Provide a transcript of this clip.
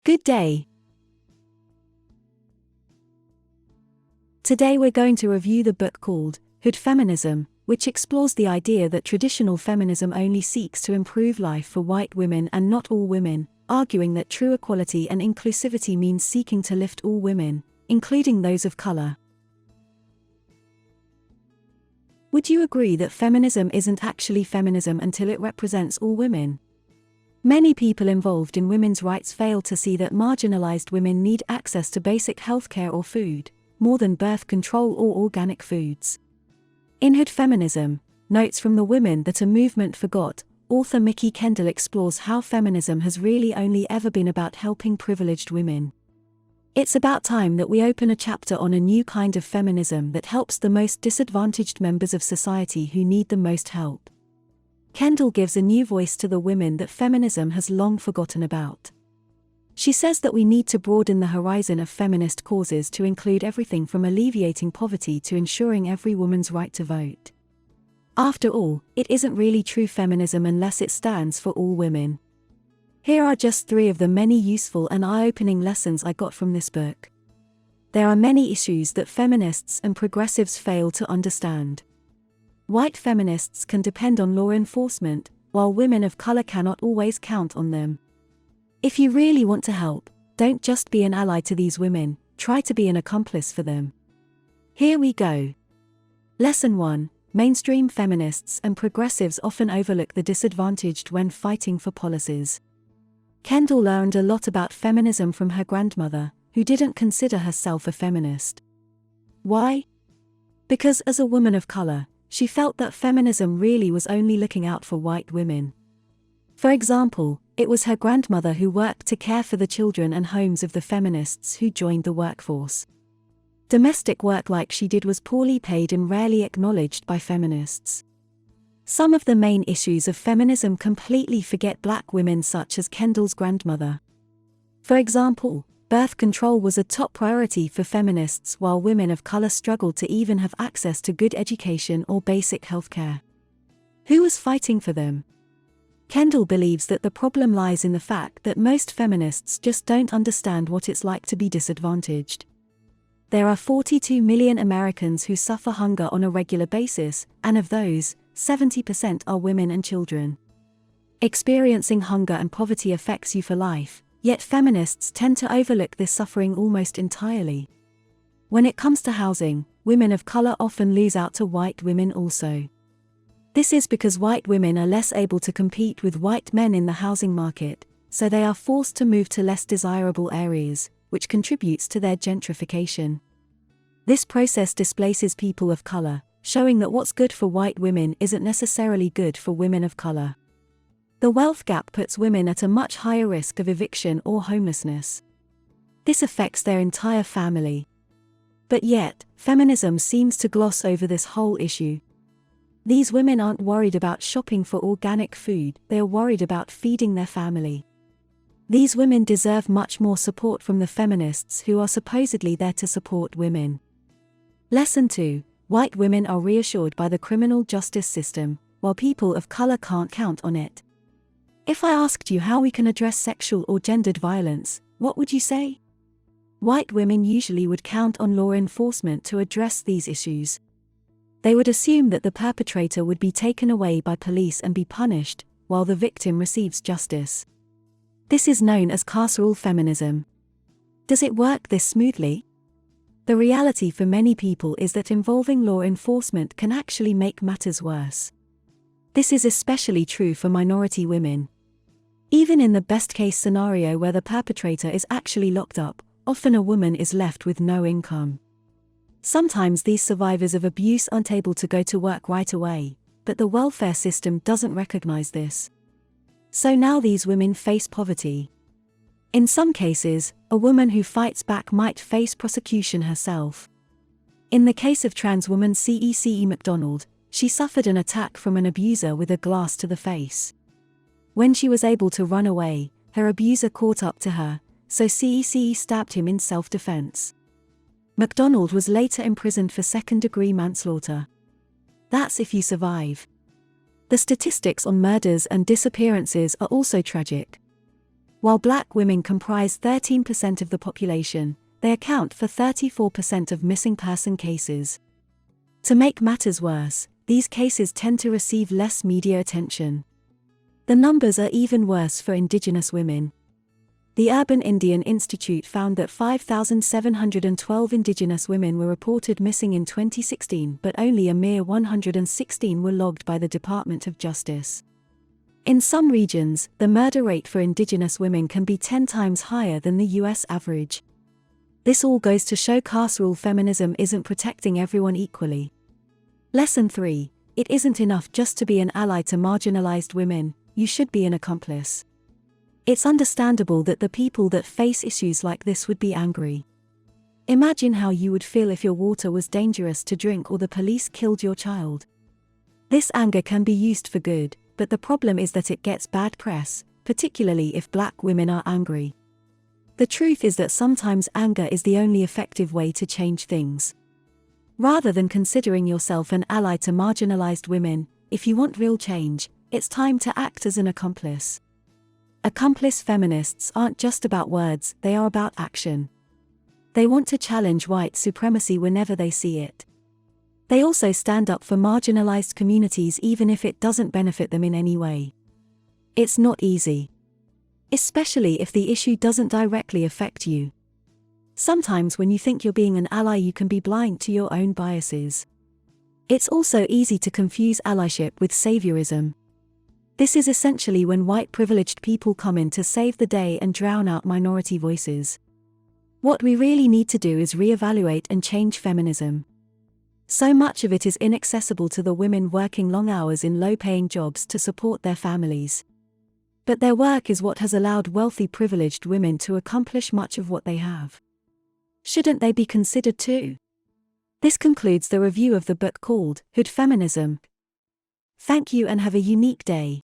Good day. Today we're going to review the book called Hood Feminism, which explores the idea that traditional feminism only seeks to improve life for white women and not all women, arguing that true equality and inclusivity means seeking to lift all women, including those of color. Would you agree that feminism isn't actually feminism until it represents all women? Many people involved in women's rights fail to see that marginalized women need access to basic healthcare or food, more than birth control or organic foods. In Hood Feminism, Notes from the Women That a Movement Forgot, author Mikki Kendall explores how feminism has really only ever been about helping privileged women. It's about time that we open a chapter on a new kind of feminism that helps the most disadvantaged members of society who need the most help. Kendall gives a new voice to the women that feminism has long forgotten about. She says that we need to broaden the horizon of feminist causes to include everything from alleviating poverty to ensuring every woman's right to vote. After all, it isn't really true feminism unless it stands for all women. Here are just 3 of the many useful and eye-opening lessons I got from this book. There are many issues that feminists and progressives fail to understand. White feminists can depend on law enforcement, while women of color cannot always count on them. If you really want to help, don't just be an ally to these women, try to be an accomplice for them. Here we go. Lesson 1. Mainstream feminists and progressives often overlook the disadvantaged when fighting for policies. Kendall learned a lot about feminism from her grandmother, who didn't consider herself a feminist. Why? Because as a woman of color, she felt that feminism really was only looking out for white women. For example, it was her grandmother who worked to care for the children and homes of the feminists who joined the workforce. Domestic work like she did was poorly paid and rarely acknowledged by feminists. Some of the main issues of feminism completely forget black women, such as Kendall's grandmother. For example, birth control was a top priority for feminists while women of color struggled to even have access to good education or basic healthcare. Who was fighting for them? Kendall believes that the problem lies in the fact that most feminists just don't understand what it's like to be disadvantaged. There are 42 million Americans who suffer hunger on a regular basis, and of those, 70% are women and children. Experiencing hunger and poverty affects you for life, yet feminists tend to overlook this suffering almost entirely. When it comes to housing, women of color often lose out to white women also. This is because white women are less able to compete with white men in the housing market, so they are forced to move to less desirable areas, which contributes to their gentrification. This process displaces people of color, showing that what's good for white women isn't necessarily good for women of color. The wealth gap puts women at a much higher risk of eviction or homelessness. This affects their entire family. But yet, feminism seems to gloss over this whole issue. These women aren't worried about shopping for organic food, they are worried about feeding their family. These women deserve much more support from the feminists who are supposedly there to support women. Lesson 2. White women are reassured by the criminal justice system, while people of color can't count on it. If I asked you how we can address sexual or gendered violence, what would you say? White women usually would count on law enforcement to address these issues. They would assume that the perpetrator would be taken away by police and be punished, while the victim receives justice. This is known as carceral feminism. Does it work this smoothly? The reality for many people is that involving law enforcement can actually make matters worse. This is especially true for minority women. Even in the best-case scenario where the perpetrator is actually locked up, often a woman is left with no income. Sometimes these survivors of abuse aren't able to go to work right away, but the welfare system doesn't recognize this. So now these women face poverty. In some cases, a woman who fights back might face prosecution herself. In the case of trans woman CECE McDonald, she suffered an attack from an abuser with a glass to the face. When she was able to run away, her abuser caught up to her, so CECE stabbed him in self-defense. McDonald was later imprisoned for second-degree manslaughter. That's if you survive. The statistics on murders and disappearances are also tragic. While black women comprise 13% of the population, they account for 34% of missing person cases. To make matters worse, these cases tend to receive less media attention. The numbers are even worse for indigenous women. The Urban Indian Institute found that 5,712 indigenous women were reported missing in 2016, but only a mere 116 were logged by the Department of Justice. In some regions, the murder rate for indigenous women can be 10 times higher than the US average. This all goes to show carceral feminism isn't protecting everyone equally. Lesson 3. It isn't enough just to be an ally to marginalized women, you should be an accomplice. It's understandable that the people that face issues like this would be angry. Imagine how you would feel if your water was dangerous to drink or the police killed your child. This anger can be used for good, but the problem is that it gets bad press, particularly if black women are angry. The truth is that sometimes anger is the only effective way to change things. Rather than considering yourself an ally to marginalized women, if you want real change, it's time to act as an accomplice. Accomplice feminists aren't just about words, they are about action. They want to challenge white supremacy whenever they see it. They also stand up for marginalized communities even if it doesn't benefit them in any way. It's not easy. Especially if the issue doesn't directly affect you. Sometimes when you think you're being an ally, you can be blind to your own biases. It's also easy to confuse allyship with saviorism. This is essentially when white privileged people come in to save the day and drown out minority voices. What we really need to do is reevaluate and change feminism. So much of it is inaccessible to the women working long hours in low-paying jobs to support their families. But their work is what has allowed wealthy privileged women to accomplish much of what they have. Shouldn't they be considered too? This concludes the review of the book called Hood Feminism. Thank you and have a unique day.